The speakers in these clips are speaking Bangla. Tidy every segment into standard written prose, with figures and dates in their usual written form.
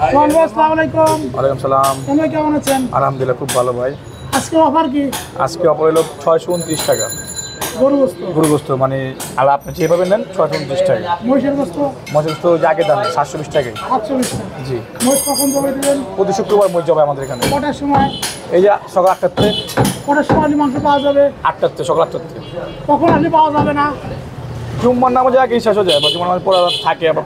আসসালামু আলাইকুম। ওয়ালাইকুম সালাম। কেমন আছেন? আলহামদুলিল্লাহ, খুব ভালো ভাই। আজকে অফার কি? আজকে অফার হলো 629 টাকা গরু গোস্ত, মানে আর আপনি যেভাবে নেন 629 টাকা। মহিষের গোস্ত? মহিষের গোস্ত আগে দাম 720 টাকায়। 720 টাকা। জি। মহিষ কখন জবাই দিবেন? প্রতি শুক্রবার মহিষ জবাই আমাদের এখানে। কটার সময়? এই যে সকাল 8টাতে। কটার সময় মাংস পাওয়া যাবে? 8টাতে, সকাল 8টাতে। কখন আসলে পাওয়া যাবে না? জুম্মার নামাজে আগে শেষ হয়ে যায়, বা জুম্মার নামাজ পরে থাকে, আবার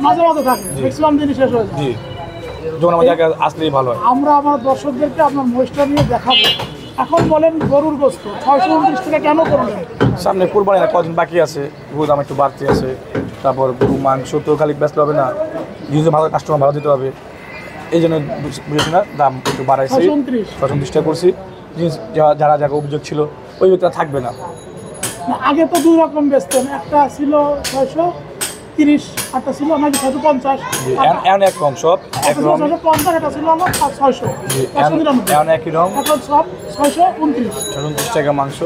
মাঝে মাঝে থাকে, ম্যাক্সিমাম দিনই শেষ হয়ে যায়। জি, জুম্মার নামাজে আগে আসলেই ভালো হয়। আমরা আমার দর্শকদেরকে আপনার মহিষটা নিয়ে দেখাবো। এখন বলেন গরুর গোস্ত 629 টাকা কেন করলেন? সামনে কুরবানি না, কদিন বাকি আছে, গরুর দাম একটু বাড়তি আছে। তারপর গরু মাংস তো খালি বেচতে হবে না, যদি ভালো কাস্টমার ভালো দিতে হবে, এই জন্য বুঝেছি না দাম একটু বাড়াইছি। 629 টাকা করছি। জিনিস যারা যারা অভিযোগ ছিল ওই অভিযোগটা থাকবে না। আগে তো দুই রকম বেচতেন, একটা ছিল 630, একটা ছিল নাকি 650। এখন এক রকম, সব এক রকম। 650, এটা ছিল আমার 600। এখন একই রকম। এখন সব 629 টাকা মাংস।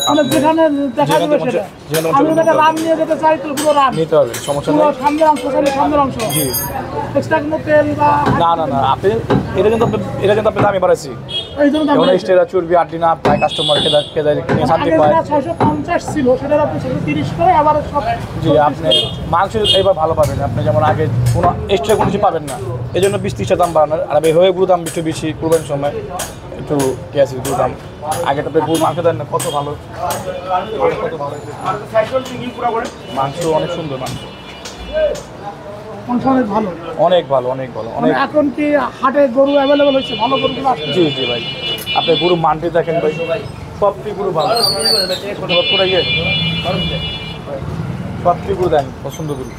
মানে যেখানে দেখা যাবে সেটা। আমি যদি রান নিয়ে যেতে চাই তো পুরো রান নিতে হবে, সমস্যা নেই। সামনের অংশ চাইলে সামনের অংশ। জি। এক্সট্রা কোনো তেল বা না, আপনি এটা কিন্তু আপনি দামই বাড়াইছি। এই জন্য দাম বাড়াইছি। এক্সট্রা চর্বি আড্ডি না পায়, কাস্টমার কিনে শান্তি পায়। 650 ছিল, সেটা আপনি 630 করে আবার সব। জি, আপনি মাংস এবার ভালো পাবেন। আপনি যেমন আগে কোনো এক্সট্রা কোনো কিছু পাবেন না, এই জন্য 20-30 দাম বাড়ানোর। আর হয়ে গুরু দাম একটু বেশি, কুরবানির সময় একটু কে আছে গুরু দাম। আগে তো গুরু মাংস দেন না, কত ভালো মাংস, অনেক সুন্দর মাংস, অনেক ভালো, অনেক ভালো, অনেক ভালো, অনেক। এখন কি হাটে গরু অ্যাভেলেবল হচ্ছে? ভালো গরুগুলো আসছে? জি জি ভাই, আপনি গরু মান্ডি দেখেন ভাই, সবটি গরু ভালো। সবটি গরু দেন, পছন্দ গরু।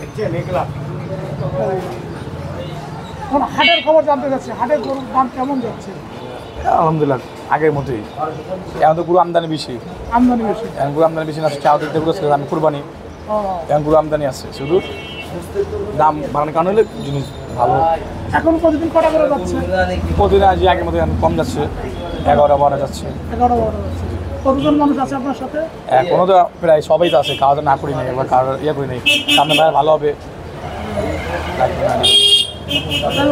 এখন হাটের খবর জানতে চাচ্ছি, হাটের গরুর দাম কেমন যাচ্ছে? আলহামদুলিল্লাহ আগের মতোই। এখন তো গরু আমদানি বেশি। আমদানি বেশি? এখন গরু আমদানি বেশি না, চাউদের গরু আছে, আমি কুরবানি। এখন গরু আমদানি আছে, শুধু দাম বাড়ানোর কারণ হলে জিনিস ভালো। এখন প্রতিদিন কটা করে যাচ্ছে? প্রতিদিন আজ আগের মতো কম যাচ্ছে, 11-12 যাচ্ছে। 11-12 যাচ্ছে। কতজন মানুষ আছে আপনার সাথে? এখনো তো প্রায় সবাই তো আছে, খাওয়া দাওয়া না করি নাই, এবার কারোর ইয়ে করি নাই। সামনে ভাই ভালো হবে।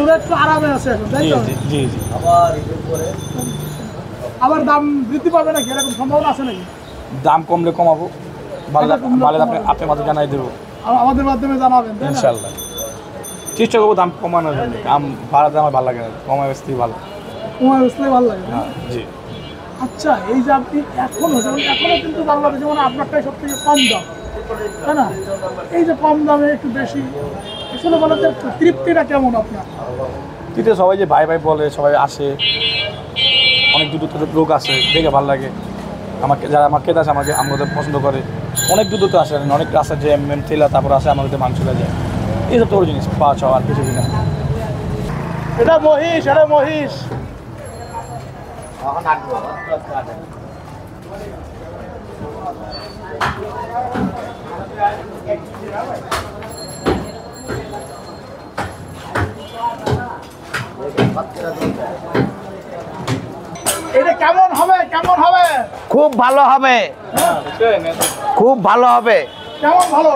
ওরা একটু আরামে আছে এখন, তাই তো? জি জি জি। আবার দাম বৃদ্ধি পাবে নাকি, এরকম সম্ভাবনা আছে নাকি? দাম কমলে কমাবো, ভালো আপনি মাঝে জানাই দেবো, আমাদের মাধ্যমে জানাবেন, তাই না? ইনশাল্লাহ চেষ্টা করবো দাম কমানোর জন্য। দাম বাড়াতে আমার ভালো লাগে না, কমায় বেশি ভালো। তোমার বুঝতে ভালো লাগে। হ্যাঁ জি। আচ্ছা, এই যে আপনি এখনো কিন্তু বাংলাদেশে মানে আপনারটাই সব থেকে কম দাম, তাই না? এই যে কম দামে একটু বেশি, আসলে বলে যে তৃপ্তিটা কেমন আপনার? তৃতীয় সবাই যে ভাই ভাই বলে, সবাই আসে, অনেক দূর দূর লোক আসে, দেখে ভালো লাগে। আমাকে যারা আমার খেতে আসে, আমাদের পছন্দ করে, অনেক দূর তো আসে, অনেক আসে যে থেলা, তারপর আসে আমাদের মাংস যায়। এইসব তো জিনিস পাওয়া চাওয়া, আর কিছু কিনা। এটা মহিষ, এটা মহিষ। এটা কেমন হবে? কেমন হবে? খুব ভালো হবে, খুব ভালো হবে। কেমন ভালো?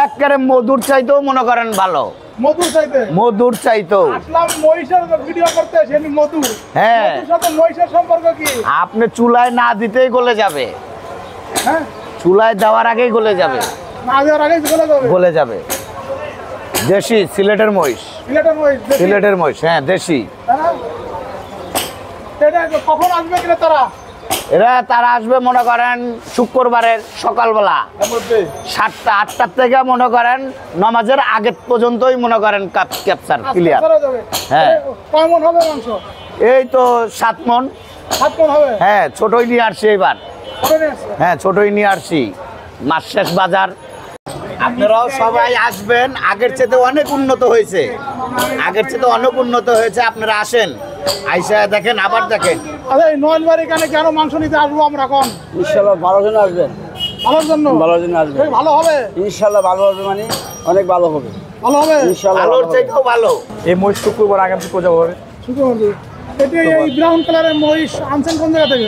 একেবারে মধুর চাইতেও মনে করেন ভালো। মধুর চাইতে? মধুর চাইতেও। আসলাম মহিষের ভিডিও করতে, সেটি মধু। হ্যাঁ। মধুর সাথে মহিষের সম্পর্ক কি? আপনি চুলায় না দিতেই গলে যাবে। হ্যাঁ, চুলায় দেওয়ার আগেই গলে যাবে। না দেওয়ার আগেই গলে যাবে? গলে যাবে। দেশি সিলেটের মহিষ। সিলেটের মহিষ? সিলেটের মহিষ, হ্যাঁ দেশি। এটা কখন আসবে কিনা তারা? তারা আসবে মনে করেন শুক্রবারের সকালবেলা 7টা-8টার থেকে মনে করেন নামাজের আগে পর্যন্তই মনে করেন ক্যাপচার ক্লিয়ার। হ্যাঁ। কয় মণ হবে মাংস? এই তো 7 মণ। 7 মণ হবে? হ্যাঁ, ছোটই নিয়ে আসছি এবার। হ্যাঁ, ছোটই নিয়ে আসছি, মাস শেষ বাজার। আপনারাও সবাই আসবেন, আগের চেয়ে অনেক উন্নত হয়েছে, আগের চেয়ে অনেক উন্নত হয়েছে। আপনারা আসেন, আইসা দেখেন, আবার দেখেন। আরে নয়নবাড়ি এখানে কেন মাংস নিতে আসবো আমরা? এখন ইনশাল্লাহ ভালোর জন্য আসবেন। ভালোর জন্য? ভালোর জন্য আসবেন। ভালো হবে ইনশাল্লাহ ভালো হবে, মানে অনেক ভালো হবে। ভালো হবে ইনশাল্লাহ, ভালোর চাইতেও ভালো। এই মহিষ শুক্রবার আগামী শুক্রবার হবে। শুক্রবার? এটা এই ব্রাউন কালারের মহিষ আনছেন কোন জায়গা থেকে?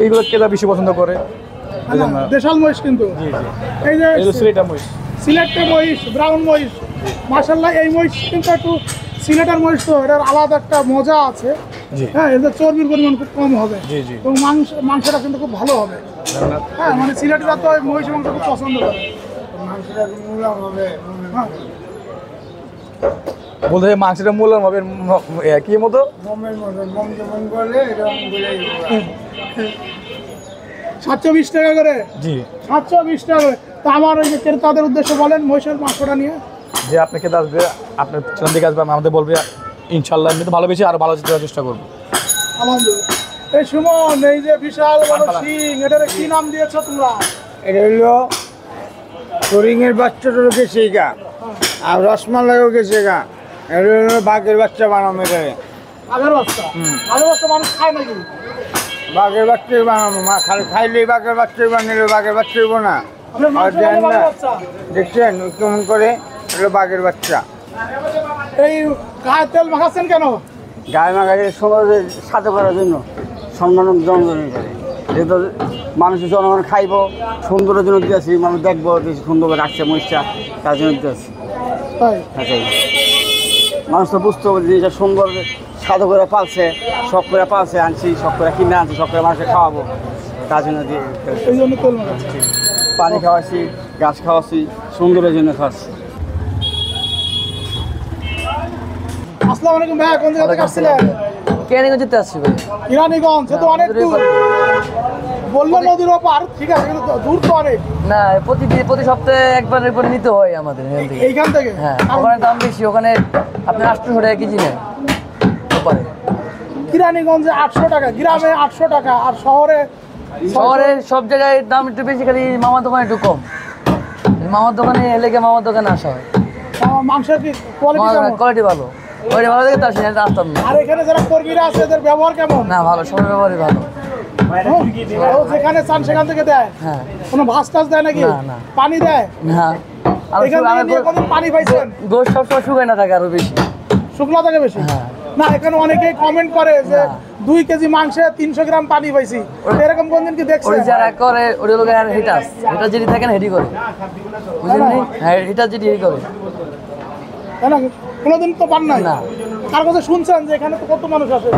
এইগুলো কেদা বেশি পছন্দ করে, দেশাল মহিষ কিন্তু। জি জি। এই যে সিলেটের মহিষ। সিলেটের মহিষ, ব্রাউন মহিষ, মাশাআল্লাহ এই মহিষ কিন্তু একটু সিলেটের মহিষ তো এটার আলাদা একটা মজা আছে। জি হ্যাঁ, এদের চর্বির পরিমাণ খুব কম হবে জি জি এবং মাংসটা কিন্তু খুব ভালো হবে। হ্যাঁ, মানে সিলেটিরা তো ওই মহিষ মাংস খুব পছন্দ করে। হ্যাঁ, বলতে মাংসটা মূল্য হবে কি মতো 720 টাকা করে। জি 720 টাকা করে। তো আমার ওই যে ক্রেতাদের উদ্দেশ্যে বলেন মহিষের মাংসটা নিয়ে। যে আপনাকে আসবে আপনার চ্যানেল দিকে আসবে আমাদের বলবে ইনশাল্লাহ এমনি তো ভালো বেশি আরো ভালো দেওয়ার চেষ্টা করবো। আলহামদুলিল্লাহ। এই সুমন, এই যে বিশাল বড় শিং, এটার কি নাম দিয়েছো তোমরা? এটা হলো হরিণের বাচ্চাটা গেছে গা, আর রসমালাইও গেছে গা। এটা হলো বাঘের বাচ্চা বানাবো এটারে। আগের বাচ্চা? আগের বাচ্চা মানুষ খায় নাকি? বাঘের বাচ্চাই বানাবো, মা খালি খাইলেই বাঘের বাচ্চাই বানিয়ে বাঘের বাচ্চা হইব না। আপনার মাংস আর দেন বানানো না, আগের বাচ্চা? দেখছেন কেমন করে, এটা বাঘের বাচ্চা। এই গায়ে তেল মাখাচ্ছেন কেন? গায়ে মাগাকে সমাজের সাথে করার জন্য, সম্মান জনগণের করে। যেহেতু মানুষের জনগণ খাইব, সুন্দরের জন্য দিয়েছি, মানুষ দেখবো যে সুন্দর করে রাখছে মহিষটা, তার জন্য দিয়েছি। তাই? আচ্ছা, মানুষ তো বুঝতে হবে জিনিসটা সুন্দর সাধু করে পালছে, শখ করে পালছে, আনছি শখ করে কিনে আনছি, শখ করে মানুষকে খাওয়াবো, তার জন্য দিয়ে এই জন্য তেল মাখাচ্ছি। পানি খাওয়াচ্ছি, গাছ খাওয়াচ্ছি, সুন্দরের জন্য খাওয়াচ্ছি। আসসালামু আলাইকুম ভাই, কোন জায়গা থেকে আসছিলেন? কেরানীগঞ্জ যেতে আসছি ভাই। ইরানীগঞ্জ, সে তো অনেক দূর। বললো নদীর ওপার, ঠিক আছে, কিন্তু দূর তো অনেক। না, প্রতি সপ্তাহে একবার নিতে হয় আমাদের এখান থেকে। এইখান থেকে? হ্যাঁ, ওখানে দাম বেশি, ওখানে আপনার 800 টাকা কেজি নেয় ওপারে। কিরানীগঞ্জে 800 টাকা, গ্রামে 800 টাকা, আর শহরে শহরে সব জায়গায় দাম একটু বেশি, খালি মামার দোকানে একটু কম। মামার দোকানে এলে মামার দোকানে আসা হয়। মাংসের কি কোয়ালিটি কেমন? কোয়ালিটি ভালো, কোয়ালিটি ভালো দেখে তার সাথে আসতাম না। আর এখানে যারা কর্মীরা আছে এদের ব্যবহার কেমন? না, ভালো, সবার ব্যবহারই ভালো। ও যেখানে চান সেখান থেকে দেয়? হ্যাঁ। কোনো ভাস টাস দেয় নাকি? না, না। পানি দেয়? হ্যাঁ, এখান থেকে নিয়ে কোনদিন পানি পাইছেন? গোশ সবসময় শুকায় না থাকে আরো বেশি। শুকনো থাকে বেশি? হ্যাঁ। না, এখানে অনেকেই কমেন্ট করে যে না। 2 কেজি মাংসে 300 গ্রাম পানি পাইছি, এরকম কোনদিন কি দেখছেন? ওই যারা করে ওই লোক হিটাস যেটি থাকে না হেডি করে, বুঝলেন? হ্যাঁ, হিটাস যেটি হেডি করে। তাই না? কোনোদিন তো পান নাই? না। কার কাছে শুনছেন যে এখানে তো কত মানুষ আছে?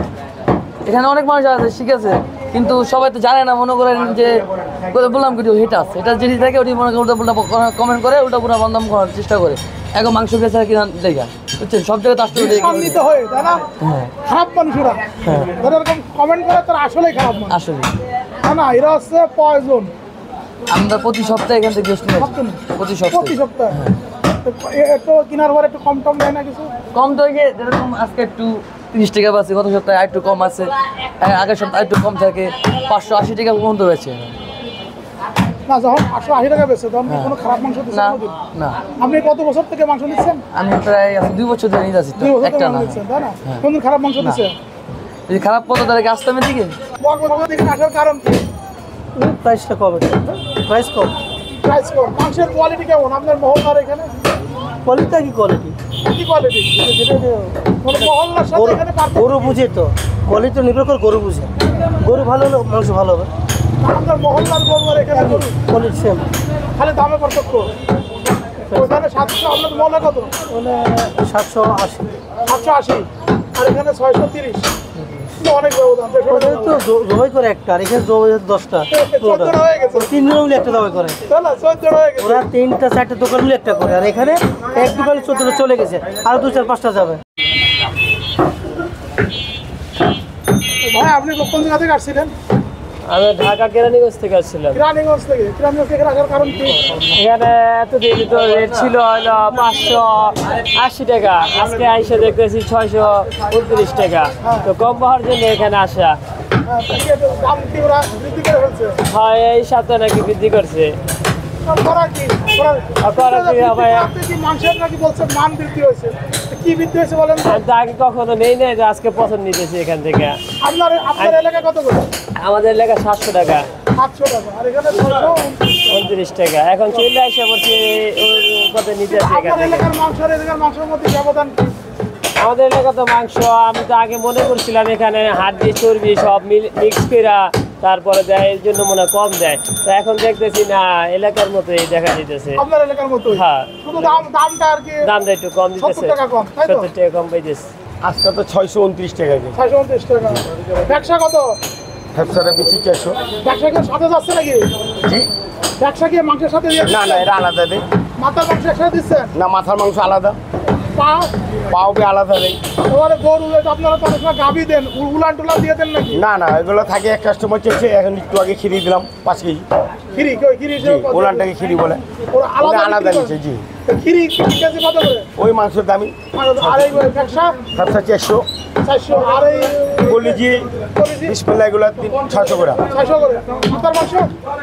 এখানে অনেক মানুষ আছে, ঠিক আছে, কিন্তু সবাই তো জানে না, মনে করেন যে বললাম কি হিটাস যেটি থাকে ওটি মনে করে উল্টা কমেন্ট করে, উল্টা পুরো বন্ধ করার চেষ্টা করে। এখন মাংস বেচা কিনা দেখা, বুঝছেন, সব জায়গায় তো আসতে সম্মানিত হয়ে, তাই না? হ্যাঁ, খারাপ মানুষরা যারা এরকম কমেন্ট করে তারা আসলেই খারাপ মানুষ। আসলে না না, এরা হচ্ছে পয়জন। আমরা প্রতি সপ্তাহে এখান থেকে গোষ্ঠ নিয়ে আসি। সপ্তাহে? প্রতি প্রতি সপ্তাহে সপ্তাহে? তো একটু কেনার পরে একটু কম টম দেয় না কিছু? কম তো গিয়ে যেরকম আজকে একটু 30 টাকা পাচ্ছি, গত সপ্তাহে একটু কম আছে, আগের সপ্তাহে একটু কম থাকে, 580 টাকা পর্যন্ত হয়েছে। না, যখন 880 টাকা বেচে তখন কি কোনো খারাপ মাংস দিচ্ছে না, কোনোদিন? না, আপনি কত বছর থেকে মাংস নিচ্ছেন? আমি প্রায় 2 বছর ধরে নিয়ে যাচ্ছি, 2 বছর একটা থেকে না। মাংস নিচ্ছেন, তাই না? হ্যাঁ। কোনদিন খারাপ মাংস দিচ্ছে? যদি খারাপ পথে তাহলে কি আসতামের দিকে বকবক থেকে আসার কারণ কি? প্রাইসটা কবে, প্রাইস কম, প্রাইস কম। মাংসের কোয়ালিটি কেমন আপনার মহল্লার এখানে? কোয়ালিটিটা কি কোয়ালিটি, কি কোয়ালিটি? মানে মহল্লার সাথে এখানে পার্থক্য? গরু বুঝে তো, কোয়ালিটি তো নির্ভর করে গরু বুঝে, গরু ভালো হলে মাংস ভালো হবে, আপনার মহল্লার গরু আর এখানে গরু কোয়ালিটি সেম, খালি দামে পার্থক্য। ওখানে 700, আপনার মহল্লা কত? মানে 780, 780, আর এখানে 630। তো অনেক ব্যবধান। তো জবাই করে একটা, আর এখানে জবাই 10টা, 14 হয়ে গেছে, 3 জন মিলে একটা জবাই করে, তাই না? 14 হয়ে গেছে। ওরা 3টা 4টা দোকান মিলে একটা করে, আর এখানে এক দোকানে 14টা চলে গেছে, আর 2 4 5টা যাবে। ভাই, আপনি কোন জায়গা থেকে আসছিলেন? আমি ঢাকা কেরানীগঞ্জ থেকে আসছিলাম। কিরানীগঞ্জ থেকে? কিরানীগঞ্জ থেকে আসার কারণ কি? এখানে এতদিন তো রেট ছিল হলো 580 টাকা, আজকে আইসা দেখতেছি 629 টাকা। তো কম পাওয়ার জন্য এখানে আসা। দাম কি ওরা বৃদ্ধি করে ফেলছে? হয় এই সপ্তাহে নাকি বৃদ্ধি করছে। করা কি? করা কি ভাই? আপনি কি মাংসের নাকি বলছেন মান বৃদ্ধি হয়েছে? কি বৃদ্ধি হয়েছে বলেন তো? আমি তো আগে কখনো নেই নাই, যে আজকে প্রথম নিতেছি এখান থেকে। আপনার এলাকা কত করে? আমাদের লেখা 700 টাকা, 700 টাকা, আর এখানে 29 টাকা। এখন চলে আসে বলছি কত নিতে আছে এখান আপনার থেকে। এলাকার মাংস আর এলাকার মাংসের মধ্যে ব্যবধান কি? আমাদের এলাকা তো মাংস, আমি তো আগে মনে করছিলাম এখানে হাড্ডি চর্বি সব মিক্স করে তারপরে দেয় এর জন্য মনে হয় কম দেয়। তো এখন দেখতেছি না এলাকার মতোই দেখা দিতেছে। আপনার এলাকার মতো হ্যাঁ, শুধু দামটা আর কি দামটা একটু কম দিতেছে, 70 টাকা কম, তাই তো? 70 টাকা কম পাইতেছে। আজকে তো 629 টাকা কেজি। 629 টাকা। ব্যবসা কত? ব্যবসাটা বেশি 400। ব্যবসা কি সাথে যাচ্ছে নাকি? জি ব্যবসা কি মাংসের সাথে দিয়ে না না, এটা আলাদা দেয়। মাথার মাংস একসাথে দিচ্ছেন? না, মাথার মাংস আলাদা, পা পাও বি আলাদা দেয়। এবারে গরু আপনারা তো অনেক সময় গাভি দেন, উলান টুলান দিয়ে দেন নাকি? না না, এগুলো থাকে এক কাস্টমার চেয়েছে, এখন একটু আগে খিরি দিলাম 5 কেজি। খিরি কই খিরি জি, ওলানটাকে খিরি বলে, ওরা ওটা আলাদা বিক্রি নিচ্ছে। করে? জি, তো খিরি কেজি কত করে? ওই মাংসের দামি আর এই ব্যবসা ব্যবসা 400। 400, আর এই কলিজি কলিজি বিসমিল্লাহ এগুলো 600 করে। 600 করে। মাথার মাংস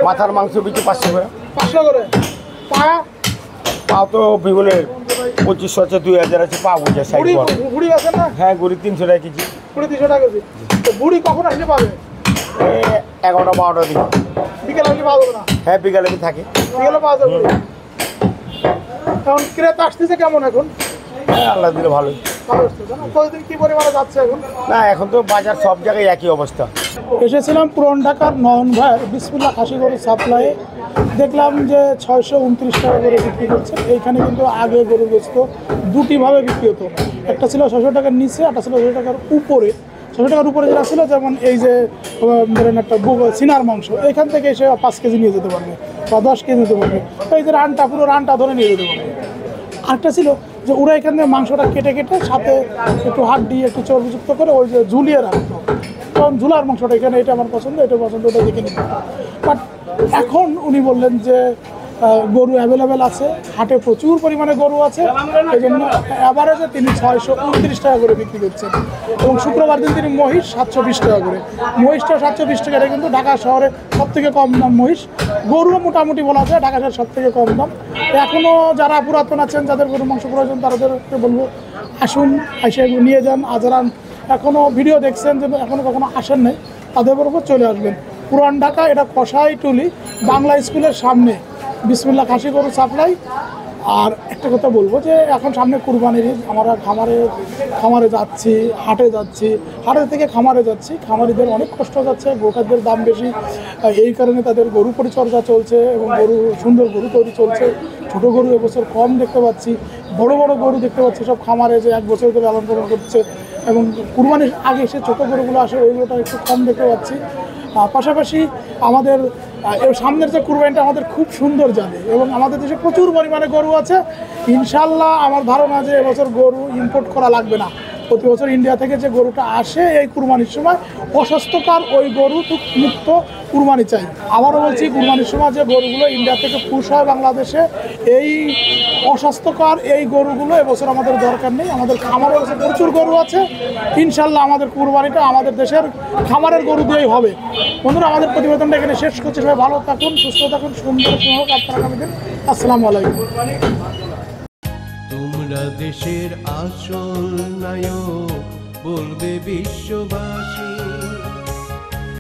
মাথার মাংস বিক্রি 500 করে। 500 করে। পায়া পাও তো বিভিন্ন 2500 আছে, 2000 আছে, পাও বুঝে সাইড বুড়ি বড়। বুড়ি আছে না? হ্যাঁ, গড়ি 300 টাকা কেজি। বুড়ি 300 টাকা কেজি। তো বুড়ি কখন আসলে পাবে? 11টা 12টা দিন। বিকেলে আসলে পাওয়া যাবে না? হ্যাঁ, বিকালে কি থাকে। বিকেলে পাওয়া যাবে। এখন ক্রেতা আসতেছে কেমন এখন? হ্যাঁ, আল্লাহ দিলে ভালোই। ভালো আসতেছে না? প্রতিদিন কি পরিমাণে যাচ্ছে এখন? না, এখন তো বাজার সব জায়গায় একই অবস্থা। এসেছিলাম পুরান ঢাকার নয়ন ভাইয়ের বিসমিল্লাহ খাসি গরু সাপ্লাইয়ে, দেখলাম যে 629 টাকা করে বিক্রি করছে। এইখানে কিন্তু আগে গরু গোস্ত দুটিভাবে বিক্রি হতো, একটা ছিল 600 টাকার নিচে, একটা ছিল 600 টাকার উপরে। 600 টাকার উপরে যেটা ছিল, যেমন এই যে ধরেন একটা সিনার মাংস, এখান থেকে এসে 5 কেজি নিয়ে যেতে পারবে বা 10 কেজি নিতে পারবে, এই যে রানটা পুরো রানটা ধরে নিয়ে যেতে পারবে। আরেকটা ছিল যে ওরা এখান থেকে মাংসটা কেটে কেটে সাথে একটু হাড্ডি একটু চর্বিযুক্ত করে ওই যে ঝুলিয়ে রাখতো, কারণ ঝুলার মাংসটা এখানে এটা আমার পছন্দ, এটা পছন্দ, ওটা দেখে নিতে। বাট এখন উনি বললেন যে গরু অ্যাভেলেবেল আছে, হাটে প্রচুর পরিমাণে গরু আছে, এই জন্য অ্যাভারেজে তিনি 629 টাকা করে বিক্রি করছেন। এবং শুক্রবার দিন তিনি মহিষ 720 টাকা করে। মহিষটা 720 টাকা, এটা কিন্তু ঢাকা শহরে সব থেকে কম দাম মহিষ। গরুও মোটামুটি বলা যায় ঢাকা শহরে সব থেকে কম দাম। এখনও যারা পুরাতন আছেন, যাদের গরু মাংস প্রয়োজন, তাদেরকে বলবো আসুন, এসে এগুলো নিয়ে যান। আর যারা এখনও ভিডিও দেখছেন যে এখনও কখনো আসেন নাই, তাদের উপর চলে আসবেন। পুরান ঢাকা, এটা কষাইটুলি বাংলা স্কুলের সামনে বিসমিল্লাহ খাসি গরু সাপ্লাই। আর একটা কথা বলবো যে এখন সামনে কুরবানির ঈদ, আমরা খামারে যাচ্ছি, হাটে যাচ্ছি, হাটের থেকে খামারে যাচ্ছি। খামারিদের অনেক কষ্ট যাচ্ছে, গোখাদ্যের দাম বেশি, এই কারণে তাদের গরু পরিচর্যা চলছে এবং সুন্দর গরু তৈরি চলছে। ছোটো গরু এবছর কম দেখতে পাচ্ছি, বড় বড় গরু দেখতে পাচ্ছি সব খামারে, যে 1 বছর ধরে লালন পালন করছে। এবং কুরবানির আগে সে ছোটো গরুগুলো আসে, ওইগুলোটা একটু কম দেখতে পাচ্ছি। পাশাপাশি আমাদের সামনের যে কুরবানিটা আমাদের খুব সুন্দর জানে, এবং আমাদের দেশে প্রচুর পরিমাণে গরু আছে। ইনশাল্লাহ আমার ধারণা যে এবছর গরু ইম্পোর্ট করা লাগবে না। প্রতি বছর ইন্ডিয়া থেকে যে গরুটা আসে এই কুরবানির সময়, অস্বাস্থ্যকর ওই গরু মুক্ত কুরবানি চাই। আবারও বলছি, কুরবানির সময় যে গরুগুলো ইন্ডিয়া থেকে পুশ হয় বাংলাদেশে, এই অস্বাস্থ্যকর এই গরুগুলো এবছর আমাদের দরকার নেই। আমাদের খামারে এবছর প্রচুর গরু আছে। ইনশাল্লাহ আমাদের কুরবানিটা আমাদের দেশের খামারের গরু দিয়েই হবে। বন্ধুরা, আমাদের প্রতিবেদনটা এখানে শেষ করছি। সবাই ভালো থাকুন, সুস্থ থাকুন, সুন্দর হোক আপনারা আগামী দিন। আসসালামু আলাইকুম। তোমরা দেশের আসল নায়ক, বলবে বিশ্ববাসী।